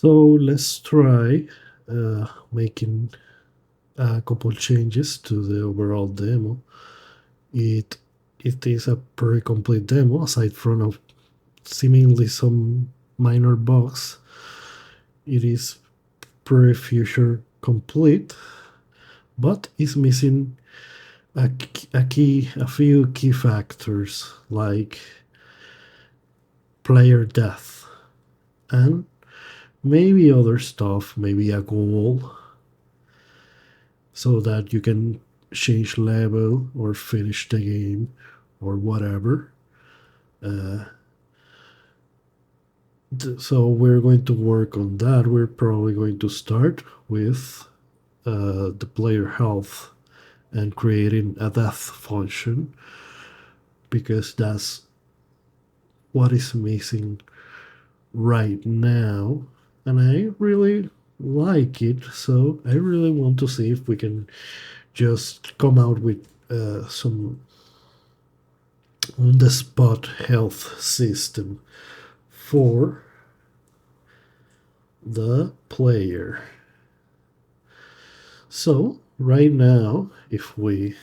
So let's try making a couple changes to the overall demo. It it is a pretty complete demo aside from seemingly some minor bugs. It is pretty feature complete, but is missing a few key factors like player death and maybe other stuff, maybe a goal so that you can change level or finish the game or whatever. Uh, so we're going to work on that. We're probably going to start with the player health and creating a death function because that's what is missing right now. And I really like it, so I really want to see if we can just come out with some on the spot health system for the player. So right now, if we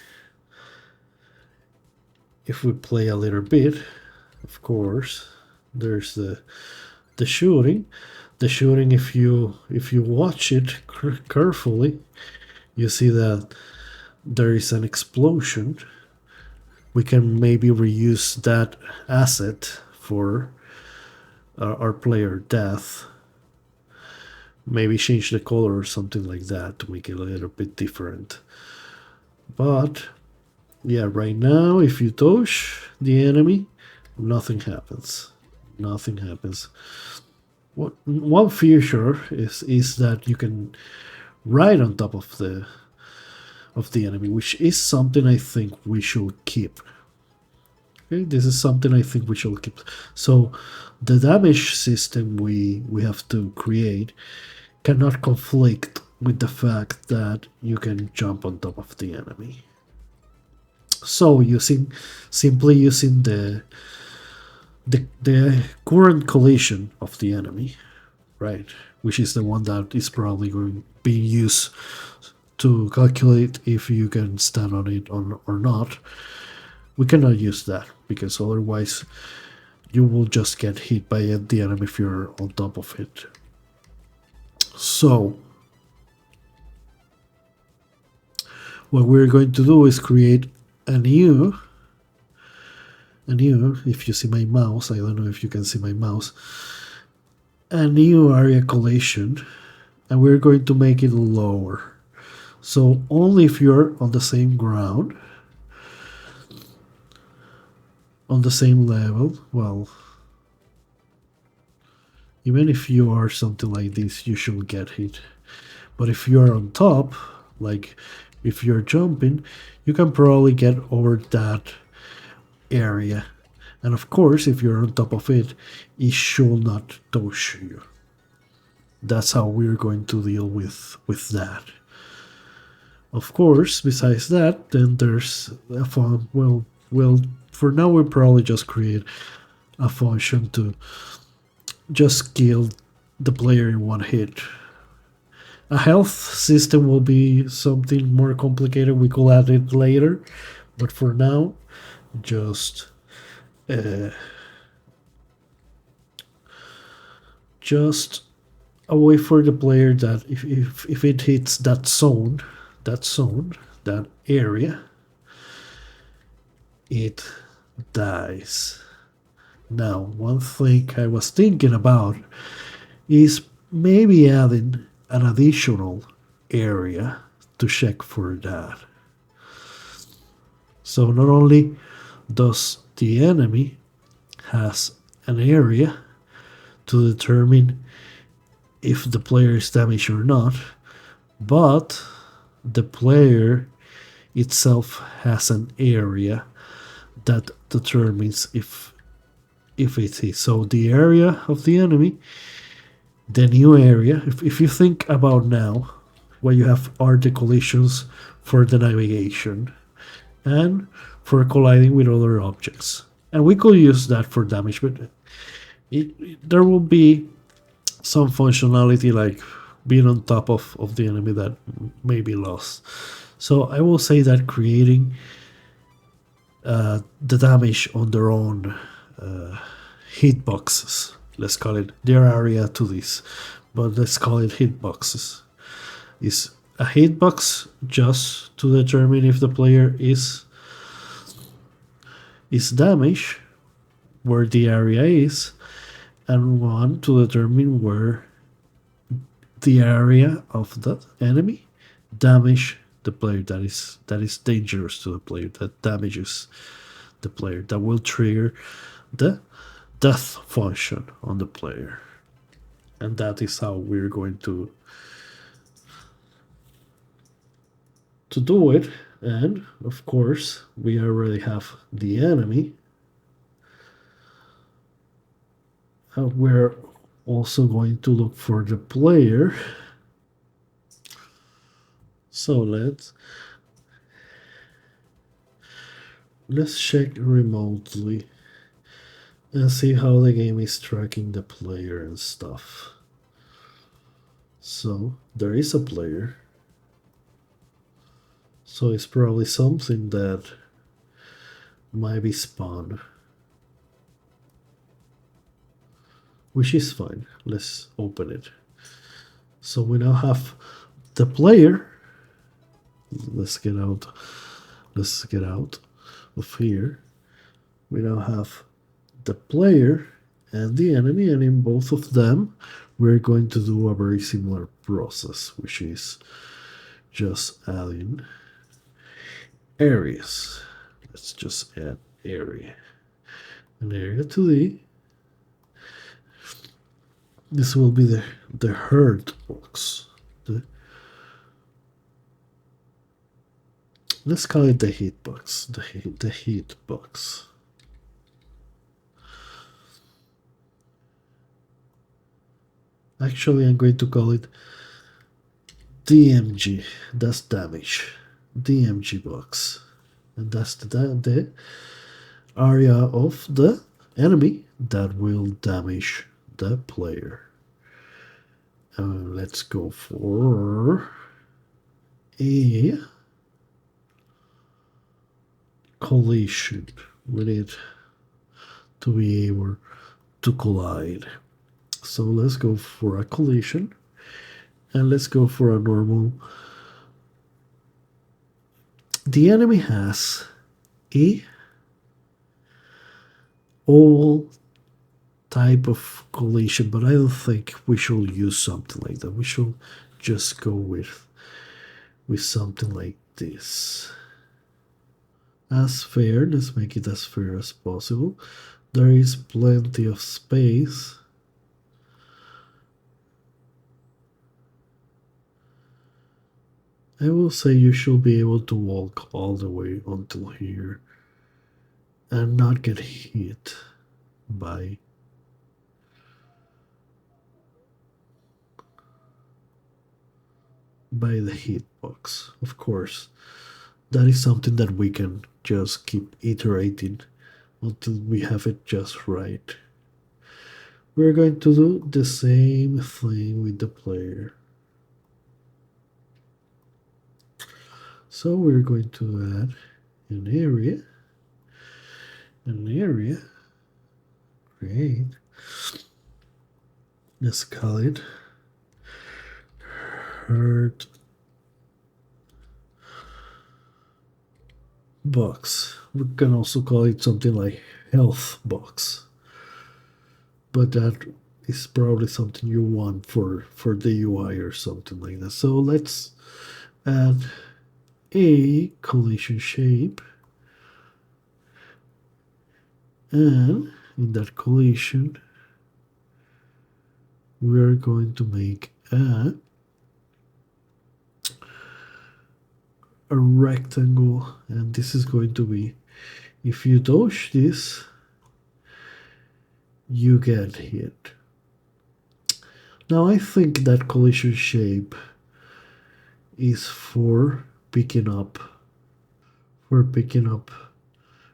play a little bit, of course, there's the shooting. The shooting, if you watch it carefully, you see that there is an explosion. We can maybe reuse that asset for our player death. Maybe change the color or something like that to make it a little bit different. But yeah, right now, if you touch the enemy, nothing happens. Nothing happens. One feature is that you can ride on top of the enemy, which is something I think we should keep. Okay, this is something I think we should keep. So the damage system we have to create cannot conflict with the fact that you can jump on top of the enemy. So simply using the current collision of the enemy, right, which is the one that is probably going being used to calculate if you can stand on it or not. We cannot use that because otherwise you will just get hit by the enemy if you're on top of it. So what we're going to do is create a new, if you see my mouse, I don't know if you can see my mouse, a new area collision, and we're going to make it lower. So only if you're on the same ground, on the same level, well, even if you are something like this, you should get hit. But if you are on top, like if you're jumping, you can probably get over that area. And of course, if you're on top of it, it should not touch you. That's how we're going to deal with that. Of course, besides that, then there's a fun. Well, for now we'll probably just create a function to just kill the player in one hit. A health system will be something more complicated. We could add it later, but for now, just a way for the player that if it hits that zone, that area, it dies. Now, one thing I was thinking about is maybe adding an additional area to check for that. So not only does the enemy has an area to determine if the player is damaged or not, but the player itself has an area that determines if it is. So the area of the enemy, the new area, if you think about now, what you have are the collisions for the navigation and for colliding with other objects. And we could use that for damage, but there will be some functionality like being on top of the enemy that may be lost. So I will say that creating the damage on their own hitboxes, let's call it their area to this, but let's call it hitboxes, is a hitbox just to determine if the player is damaged where the area is, and one to determine where the area of that enemy damage the player, that is dangerous to the player, that damages the player, that will trigger the death function on the player. And that is how we're going to do it. And of course we already have the enemy. We're also going to look for the player. So let's check remotely and see how the game is tracking the player and stuff. So there is a player. So it's probably something that might be spawned. Which is fine. Let's open it. So we now have the player. Let's get out of here. We now have the player and the enemy, and in both of them we're going to do a very similar process, which is just adding areas. Let's just add area. An area to the. This will be the hurt box. Let's call it the heat box. The heat box. Actually, I'm going to call it DMG. That's damage. DMG box. And that's the area of the enemy that will damage the player. Let's go for a collision. We need to be able to collide. So let's go for a collision, and let's go for a normal. The enemy has a all type of collision, but I don't think we should use something like that. We should just go with something like this. As fair, let's make it as fair as possible. There is plenty of space. I will say you should be able to walk all the way until here and not get hit by the hitbox. Of course, that is something that we can just keep iterating until we have it just right. We're going to do the same thing with the player. So we're going to add an area, create, let's call it hurt box. We can also call it something like health box, but that is probably something you want for the UI or something like that. So let's add a collision shape, and in that collision we're going to make a rectangle, and this is going to be, if you dodge this, you get hit. Now I think that collision shape is for picking up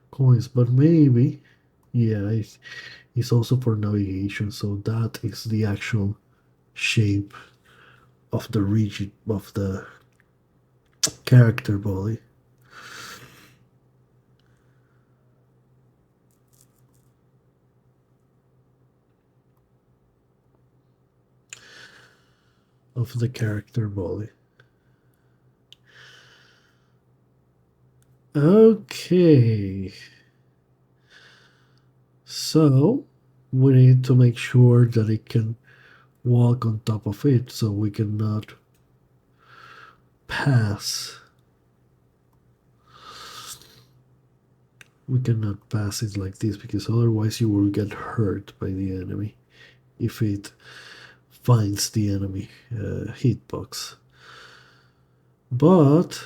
coins, but maybe, yeah, it's also for navigation, so that is the actual shape of the region of the character body. Of the character body. Okay. So we need to make sure that it can walk on top of it so we cannot pass. We cannot pass it like this because otherwise you will get hurt by the enemy if it finds the enemy hitbox. But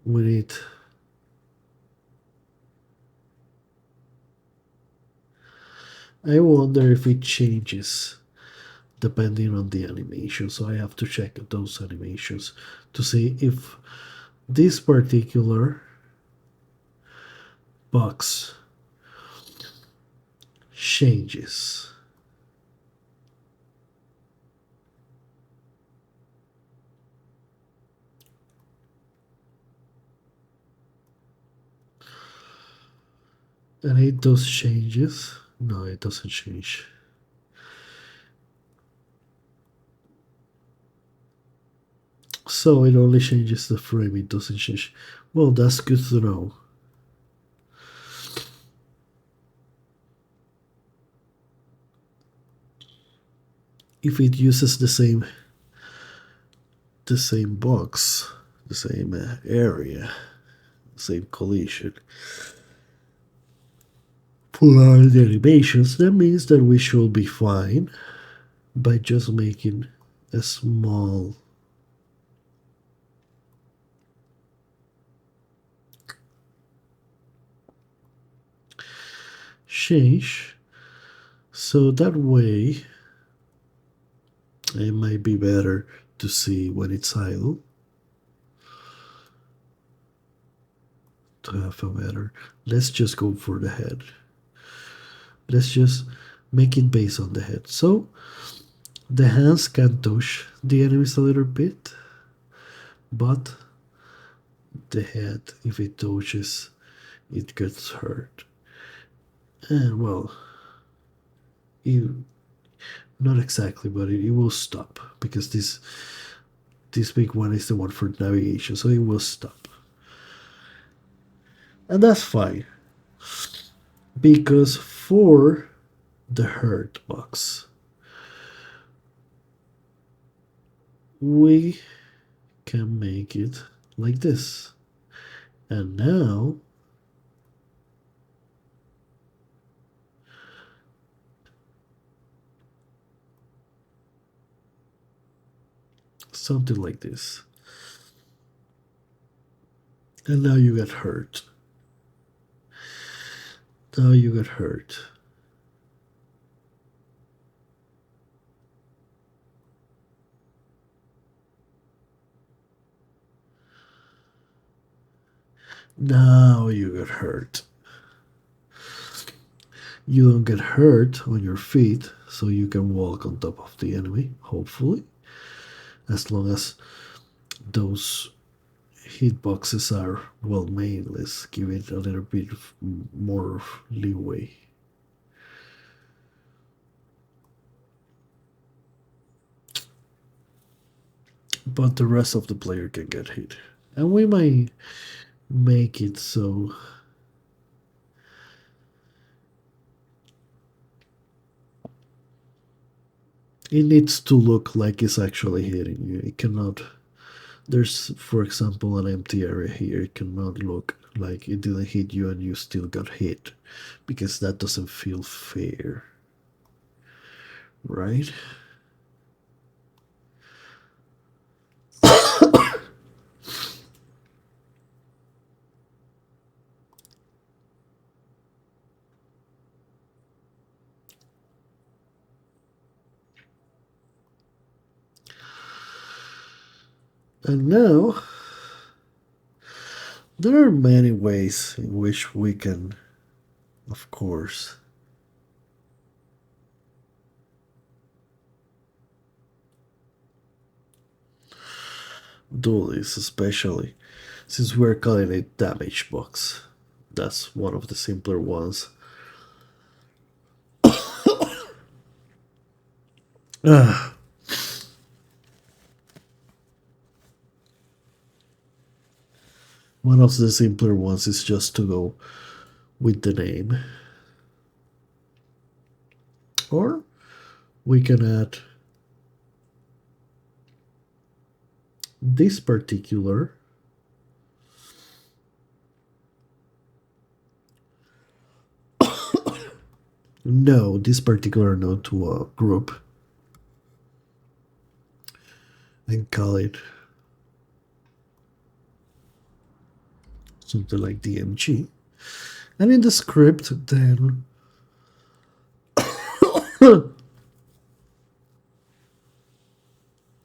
we need. I wonder if it changes depending on the animation, so I have to check those animations to see if this particular box changes. And it does changes. No, it doesn't change. So it only changes the frame, it doesn't change. Well, that's good to know. If it uses the same box, the same area, same collision for the animations, that means that we should be fine by just making a small change. So that way it might be better to see when it's idle, to have a better. Let's just go for the head. Let's just make it based on the head. So the hands can touch the enemies a little bit, but the head, if it touches, it gets hurt. And well, you not exactly, but it will stop because this big one is the one for navigation, so it will stop. And that's fine because for the hurt box, we can make it like this. And now something like this. And now you get hurt. Now you get hurt. Now you get hurt. You don't get hurt on your feet, so you can walk on top of the enemy, hopefully. As long as those hitboxes are well made, let's give it a little bit more leeway. But the rest of the player can get hit. And we might make it so it needs to look like it's actually hitting you. It cannot. There's, for example, an empty area here. It cannot look like it didn't hit you and you still got hit because that doesn't feel fair. Right? And now, there are many ways in which we can, of course, duelist, especially since we're calling it damage box. That's one of the simpler ones. One of the simpler ones is just to go with the name. Or we can add this particular this particular node to a group and call it something like DMG. And in the script, then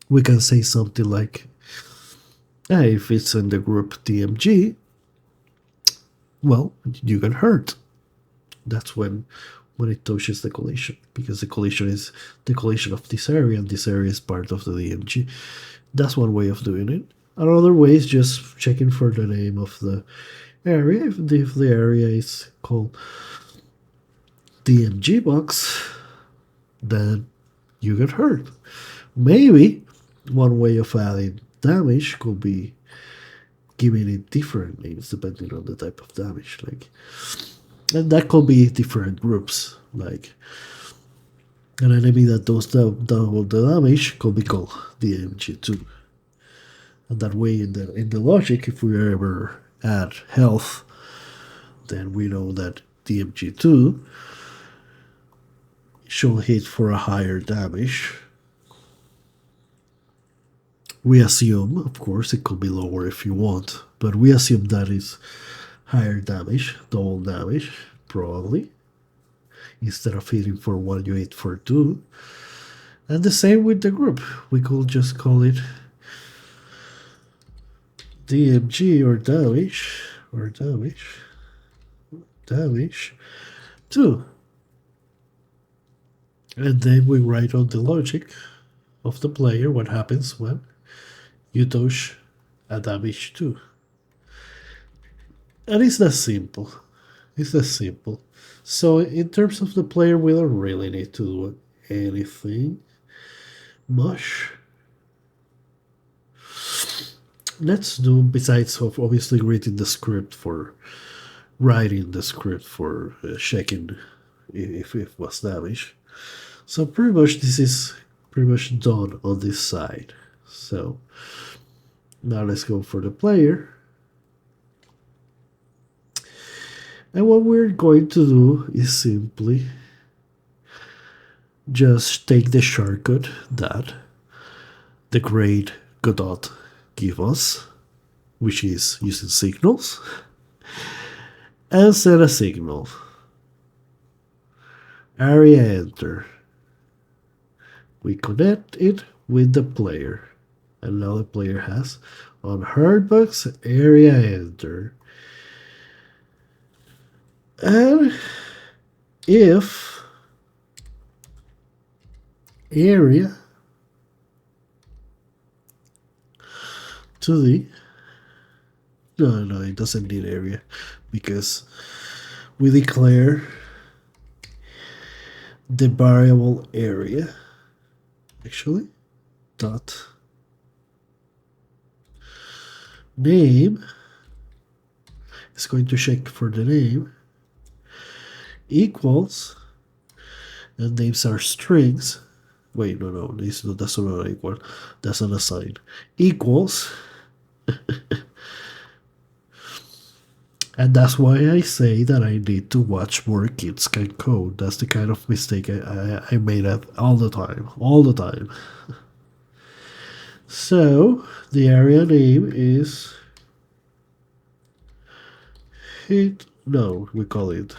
we can say something like, hey, if it's in the group DMG, well, you get hurt. That's when it touches the collision, because the collision is the collision of this area, and this area is part of the DMG. That's one way of doing it. Another way is just checking for the name of the area. If the area is called DMG box, then you get hurt. Maybe one way of adding damage could be giving it different names depending on the type of damage. And that could be different groups. Like an enemy that does double the damage could be called DMG2. And that way, in the logic, if we ever add health, then we know that DMG2 should hit for a higher damage. We assume, of course, it could be lower if you want, but we assume that is higher damage, double damage, probably, instead of hitting for 1, you hit for 2. And the same with the group. We could just call it DMG or damage 2. And then we write on the logic of the player what happens when you touch a damage 2. And it's that simple. It's that simple. So in terms of the player, we don't really need to do anything much. Let's do, besides of obviously reading the script for writing the script for checking if it was damaged. So pretty much this is pretty much done on this side. So now let's go for the player. And what we're going to do is simply just take the shortcut that the great Godot give us, which is using signals, and set a signal. Area enter. We connect it with the player. And now the player has on hardbox area enter. And if area to the no, it doesn't need area because we declare the variable area actually dot name is going to check for the name equals, and names are strings. Wait, no, that's not equal. That's an assign. Equals, and that's why I say that I need to watch more kids can code. That's the kind of mistake I made all the time. So the area name is hit. No, we call it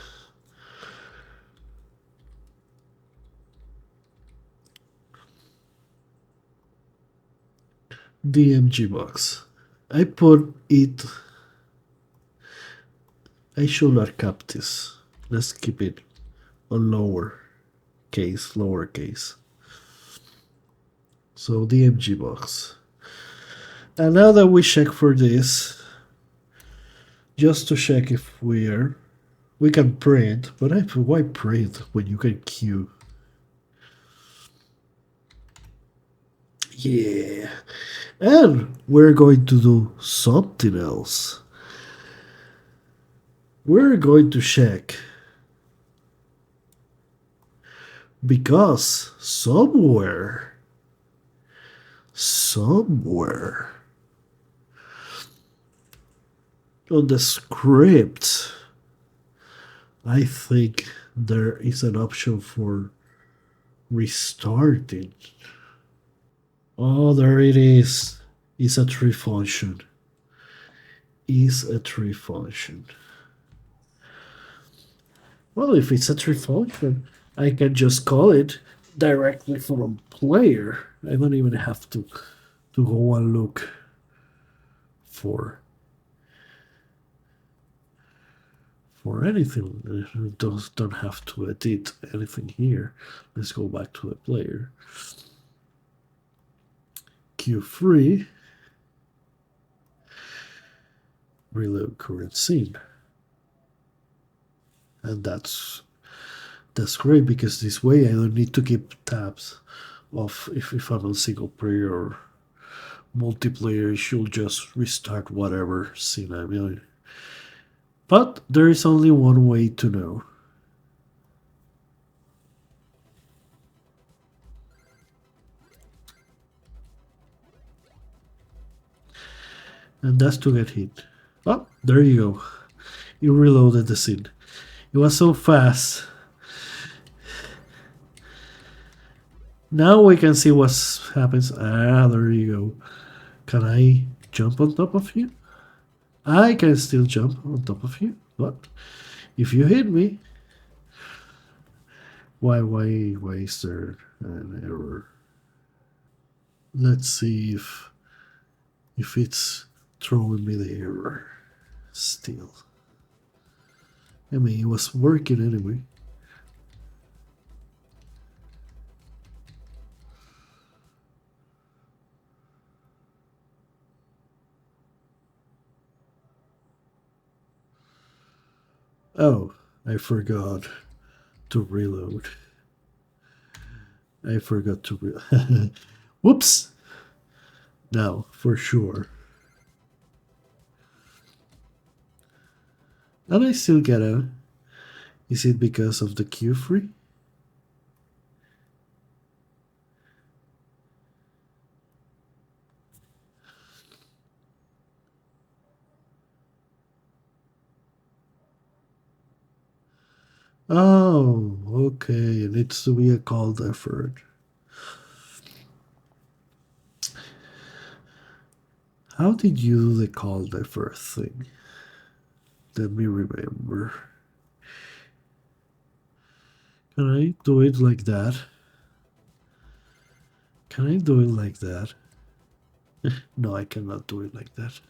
DMG box. I put it. I should not cap this. Let's keep it on lowercase. So DMG box. And now that we check for this, just to check if we can print, but why print when you can queue? Yeah. And we're going to do something else. We're going to check because somewhere on the script, I think there is an option for restarting. Oh, there it is. It's a tree function. Is a tree function. Well, if it's a tree function, I can just call it directly from player. I don't even have to go and look for anything. Don't have to edit anything here. Let's go back to the player. Q3 reload current scene. And that's great because this way I don't need to keep tabs of if I'm on single player or multiplayer. It should just restart whatever scene I'm in. But there is only one way to know. And that's to get hit. Oh, there you go. You reloaded the scene. It was so fast. Now we can see what happens. Ah, there you go. Can I jump on top of you? I can still jump on top of you, but if you hit me, why is there an error? Let's see if it's throwing me the error still. I mean, it was working anyway. Oh, I forgot to reload. I forgot to Whoops! Now, for sure. And I still get a. Is it because of the Q free? Oh, okay. It needs to be a called effort. How did you do the called effort thing? Let me remember. Can I do it like that? Can I do it like that? No, I cannot do it like that.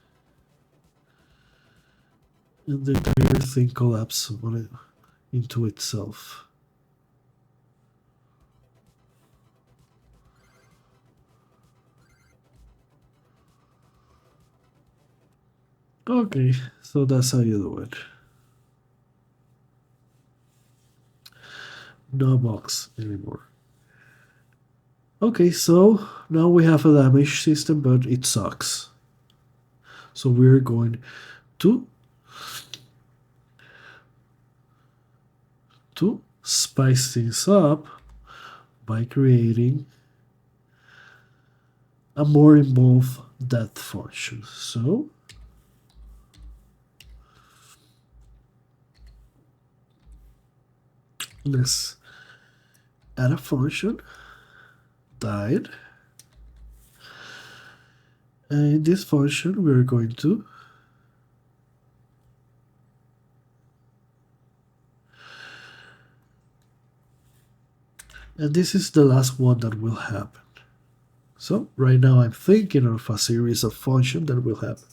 And the entire thing collapses into itself. Okay, so that's how you do it. No box anymore. Okay, so now we have a damage system, but it sucks. So we're going to spice things up by creating a more involved depth function. So let's add a function died, and in this function we're going to and this is the last one that will happen. So right now I'm thinking of a series of functions that will happen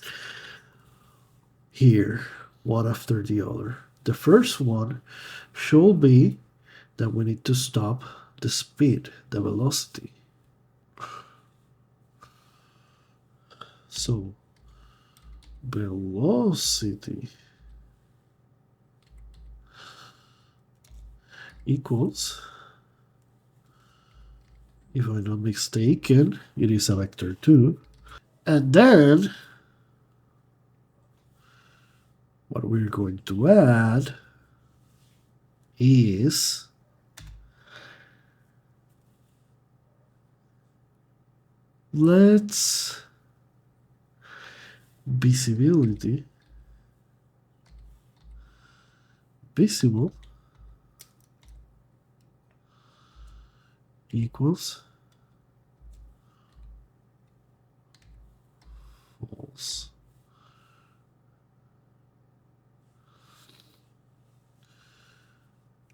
here, one after the other. The first one should be that we need to stop the speed, the velocity. So velocity equals, if I'm not mistaken, it is a vector 2. And then what we're going to add is let's visibility visible equals false.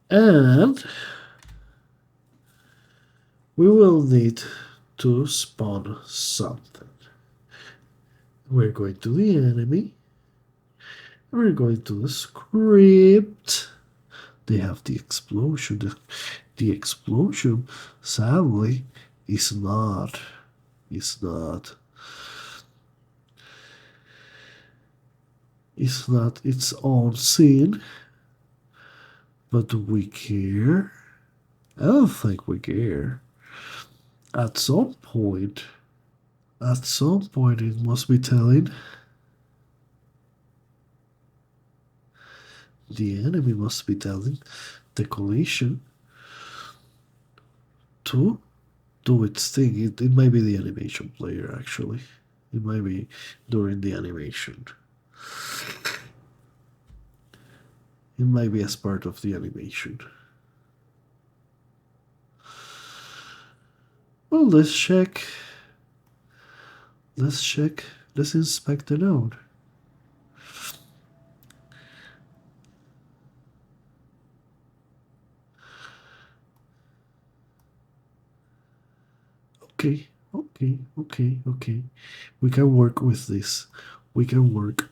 And we will need to spawn something. We're going to the enemy. We're going to the script. They have the explosion. The explosion, sadly, is not its own scene, but do we care? I don't think we care. At some point, it must be telling, the enemy must be telling the collision to do its thing. It might be the animation player, actually. It might be during the animation. It might be as part of the animation. Well, let's check. Let's check. Let's inspect the node. Okay. We can work with this. We can work.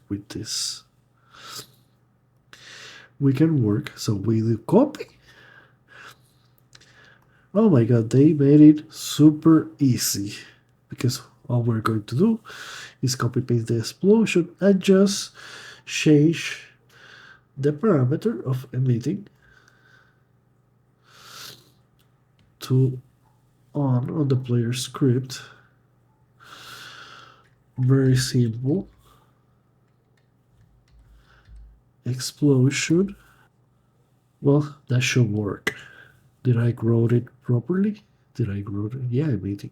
So we do copy. Oh my god, they made it super easy. Because all we're going to do is copy paste the explosion and just change the parameter of emitting to on the player script. Very simple. Explosion. Well, that should work. Did I wrote it properly? Yeah, emitting.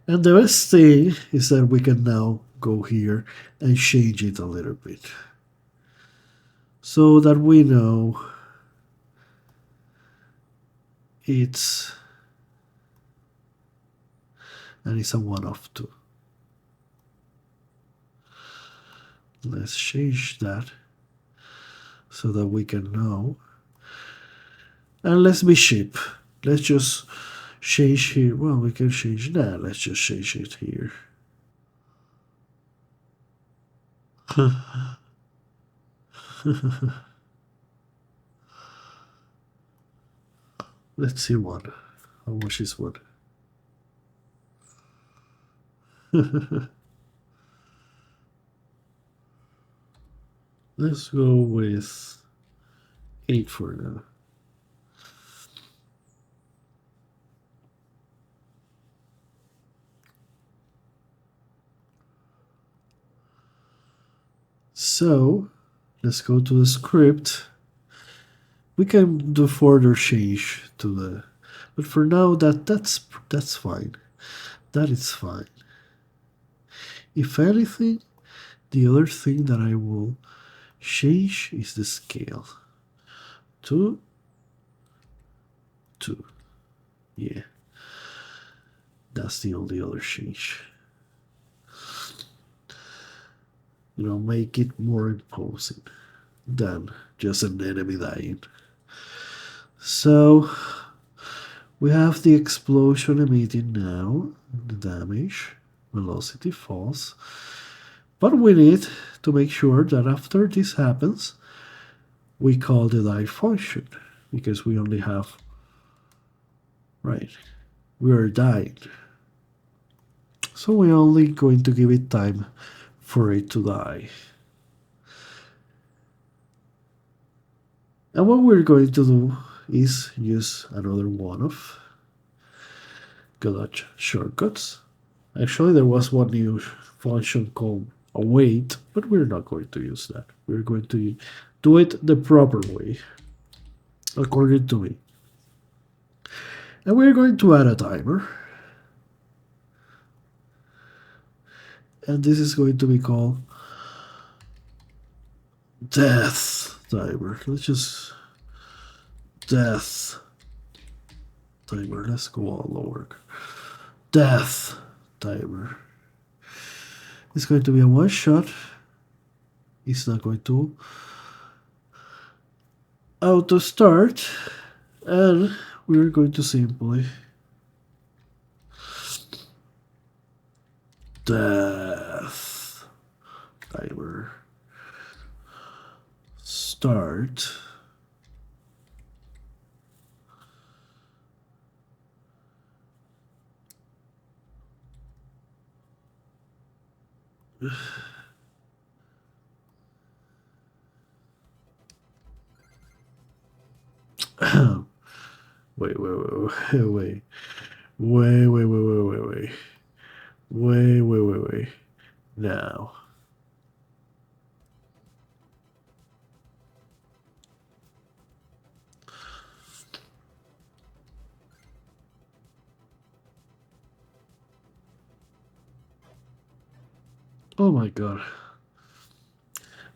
And the best thing is that we can now go here and change it a little bit. So that we know it's a one-off too. Let's change that so that we can know. And let's be cheap. Let's just change here. Well, we can change that. Let's just change it here. Let's see one. How much is one? Let's go with 8 for now. So let's go to the script. We can do further change to the, but for now that's fine. That is fine. If anything, the other thing that I will change is the scale to 2. Yeah, that's the only other change. Make it more imposing than just an enemy dying. So we have the explosion emitting now, the damage, velocity false. But we need to make sure that after this happens, we call the die function, because we only have, right, we are dying. So we're only going to give it time for it to die. And what we're going to do is use another one of Godot shortcuts. Actually, there was one new function called await, but we're not going to use that. We're going to do it the proper way, according to me. And we're going to add a timer. And this is going to be called death timer. Let's just death timer. Let's go all over. Death timer. It's going to be a one shot. It's not going to auto start, and we're going to simply death timer start. Wait. Now. Oh my god.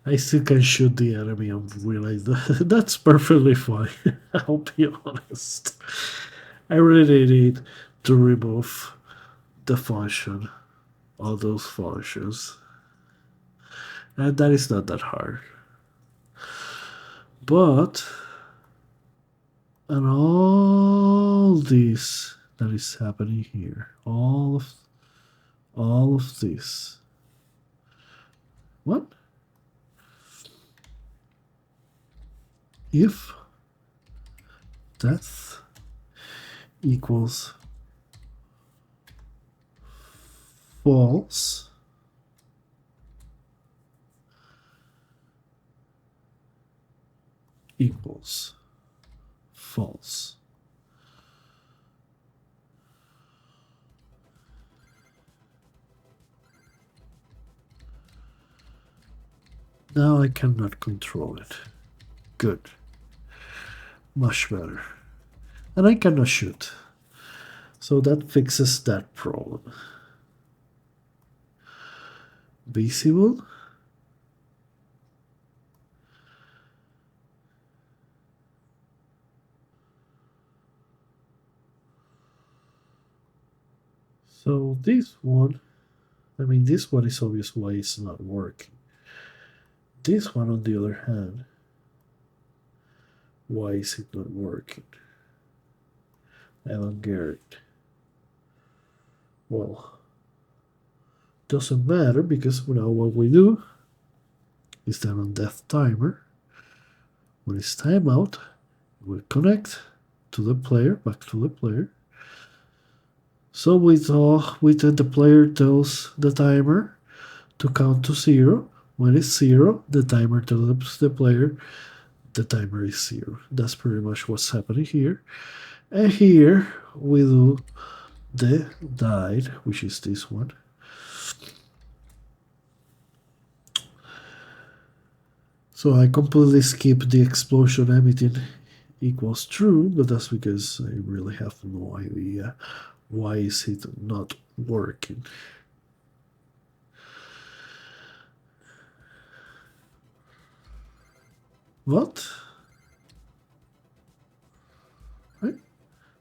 I still can shoot the enemy and realize that that's perfectly fine. I'll be honest. I really need to remove the function, all those functions. And that is not that hard. But, and all this that is happening here, all of this. What? If death equals false, equals false. Now I cannot control it. Good. Much better. And I cannot shoot. So that fixes that problem. Visible. So this one, this one is obvious why it's not working. This one, on the other hand, why is it not working? I don't get it. Well, doesn't matter because now what we do is that on death timer, when it's timeout, we connect to the player, back to the player. So we tell the player tells the timer to count to 0. When it's 0, the timer tells the player the timer is 0. That's pretty much what's happening here. And here we do the died, which is this one. So I completely skip the explosion emitting equals true, but that's because I really have no idea why is it not working. What? Right?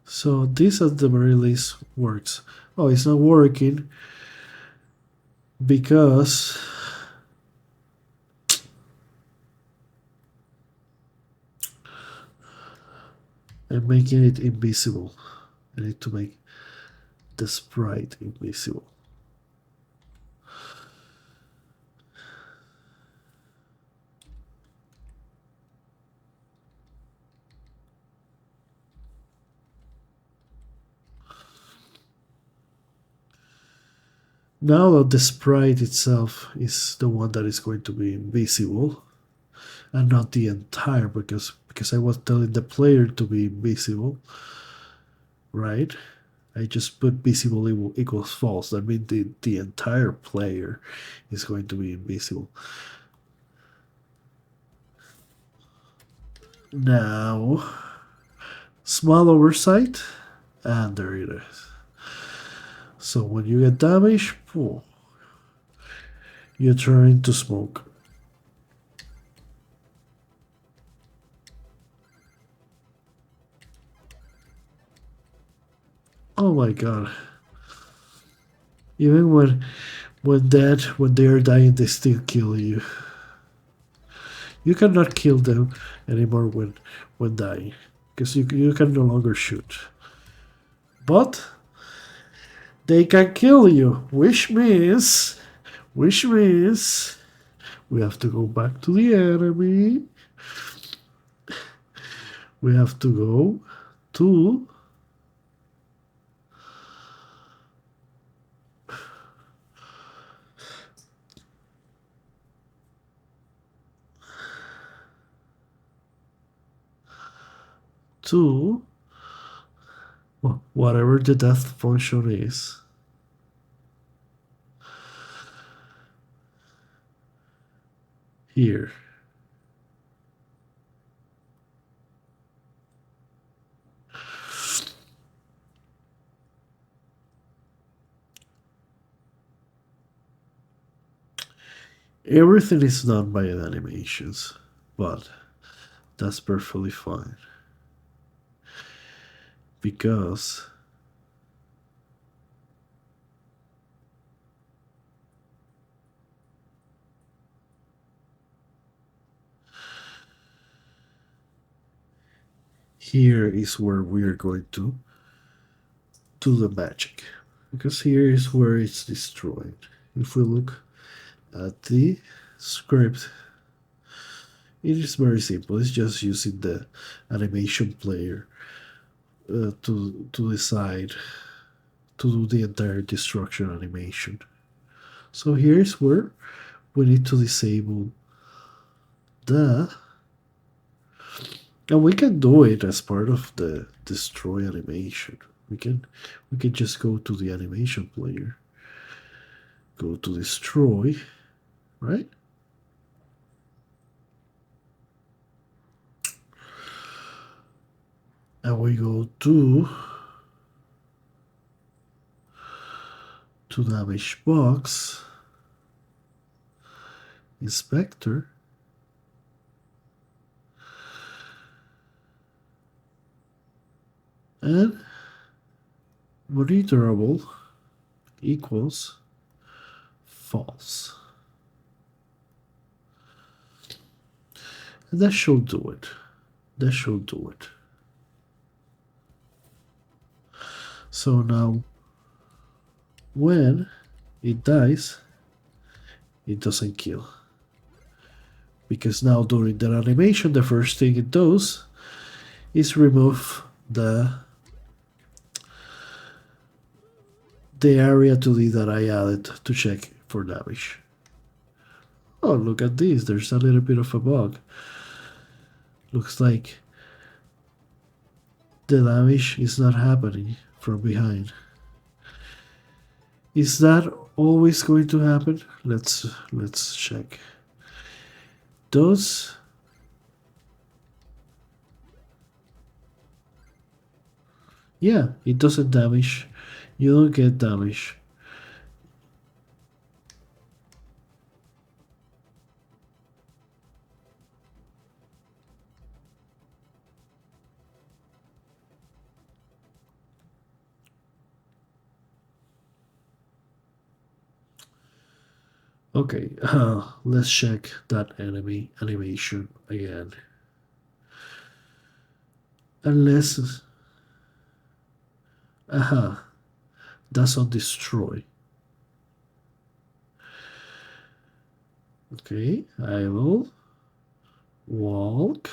So this at the very least works. Oh, it's not working because I'm making it invisible. I need to make the sprite invisible. Now that the sprite itself is the one that is going to be invisible, and not the entire, because I was telling the player to be invisible, right? I just put visible equals false. That means the entire player is going to be invisible. Now, small oversight, and there it is. So when you get damage, you turn into smoke. Oh my god. Even when they are dying, they still kill you. You cannot kill them anymore when dying, because you can no longer shoot. But they can kill you, which means we have to go back to the enemy. We have to go to to whatever the death function is. Here. Everything is done by animations, but that's perfectly fine. Because here is where we are going to do the magic. Because here is where it's destroyed. If we look at the script, it is very simple. It's just using the animation player to decide to do the entire destruction animation. So here's where we need to disable the, and we can do it as part of the destroy animation. We can just go to the animation player, go to destroy, right? And we go to damage box, inspector, and monitorable equals false. And that should do it. That should do it. So now, when it dies, it doesn't kill. Because now during that animation, the first thing it does is remove the area 2D that I added to check for damage. Oh, look at this. There's a little bit of a bug. Looks like the damage is not happening from behind. Is that always going to happen? Let's check. Does yeah, it doesn't damage. You don't get damage. Okay, let's check that enemy animation again. Unless, that's on destroy. Okay, I will walk,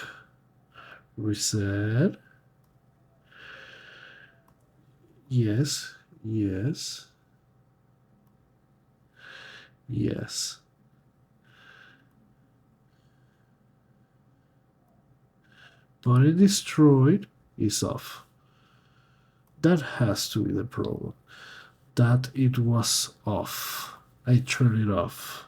reset. Yes, yes. Yes. Body destroyed is off. That has to be the problem. That it was off. I turned it off.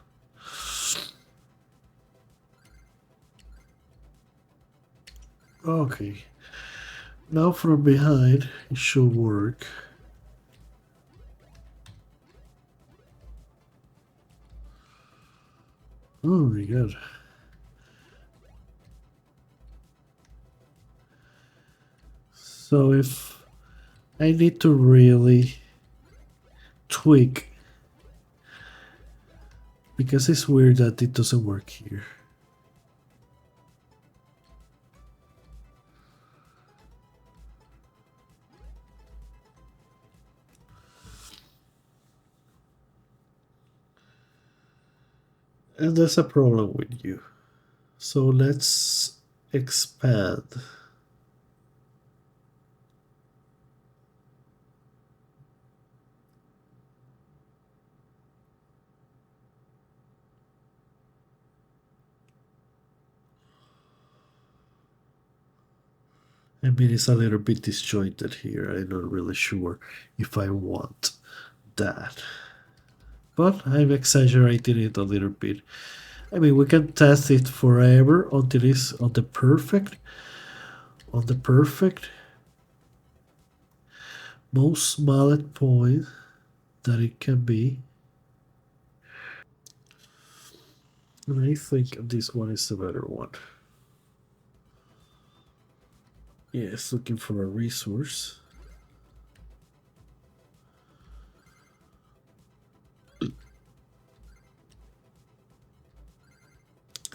Okay. Now from behind, it should work. Oh my god. So if I need to really tweak, because it's weird that it doesn't work here. And there's a problem with you. So let's expand. I mean, it's a little bit disjointed here. I'm not really sure if I want that. But I'm exaggerating it a little bit. I mean, we can test it forever until it's on the perfect most mallet point that it can be. And I think this one is the better one. Yes, looking for a resource.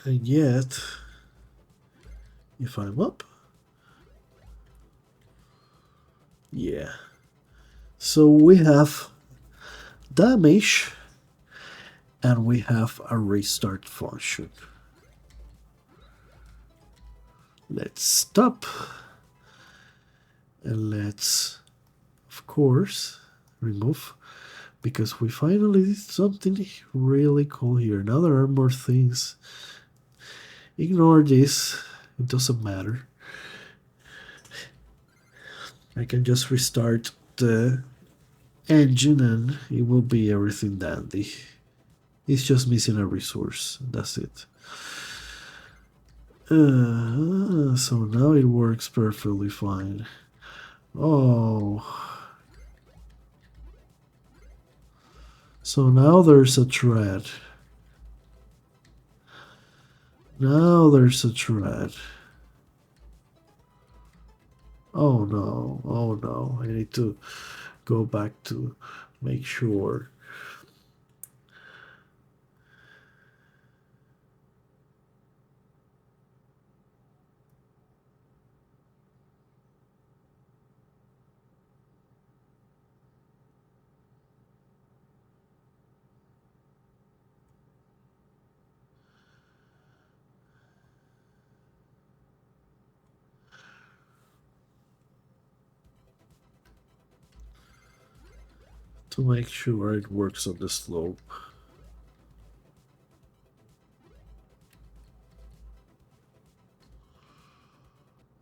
And yet, if I'm up, yeah. So we have damage and we have a restart function. Let's stop and let's, of course, remove, because we finally did something really cool here. Now there are more things. Ignore this, it doesn't matter. I can just restart the engine and it will be everything dandy. It's just missing a resource, that's it. So now it works perfectly fine. Oh. So now there's a thread. Now there's a thread. Oh no, oh no. I need to go back to make sure. To make sure it works on the slope.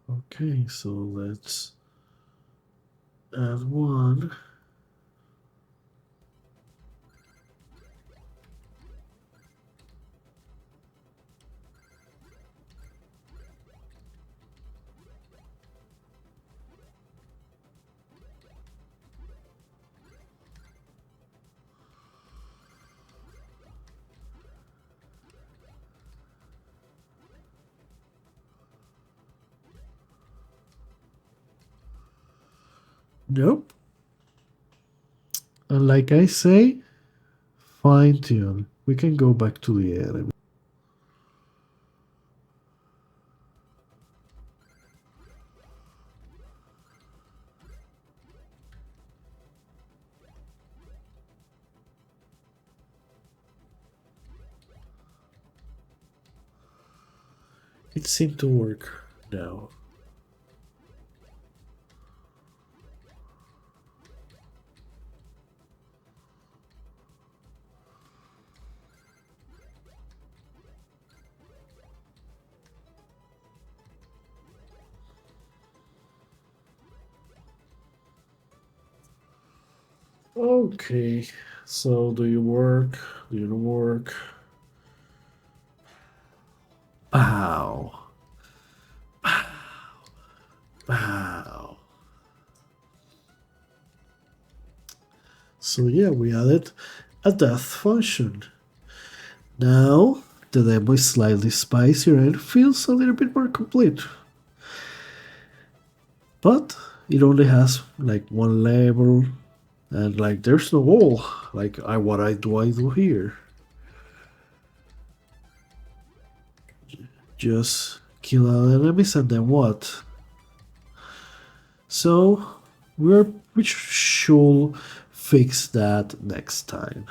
Okay, so let's add one. Nope. And like I say, fine tune. We can go back to the enemy. It seemed to work now. Okay, so do you work? Do you not work? Pow. Pow. So yeah, we added a death function. Now the demo is slightly spicier and feels a little bit more complete. But it only has like one level and like there's no wall. Like I do here? Just kill all enemies and then what? So we should fix that next time.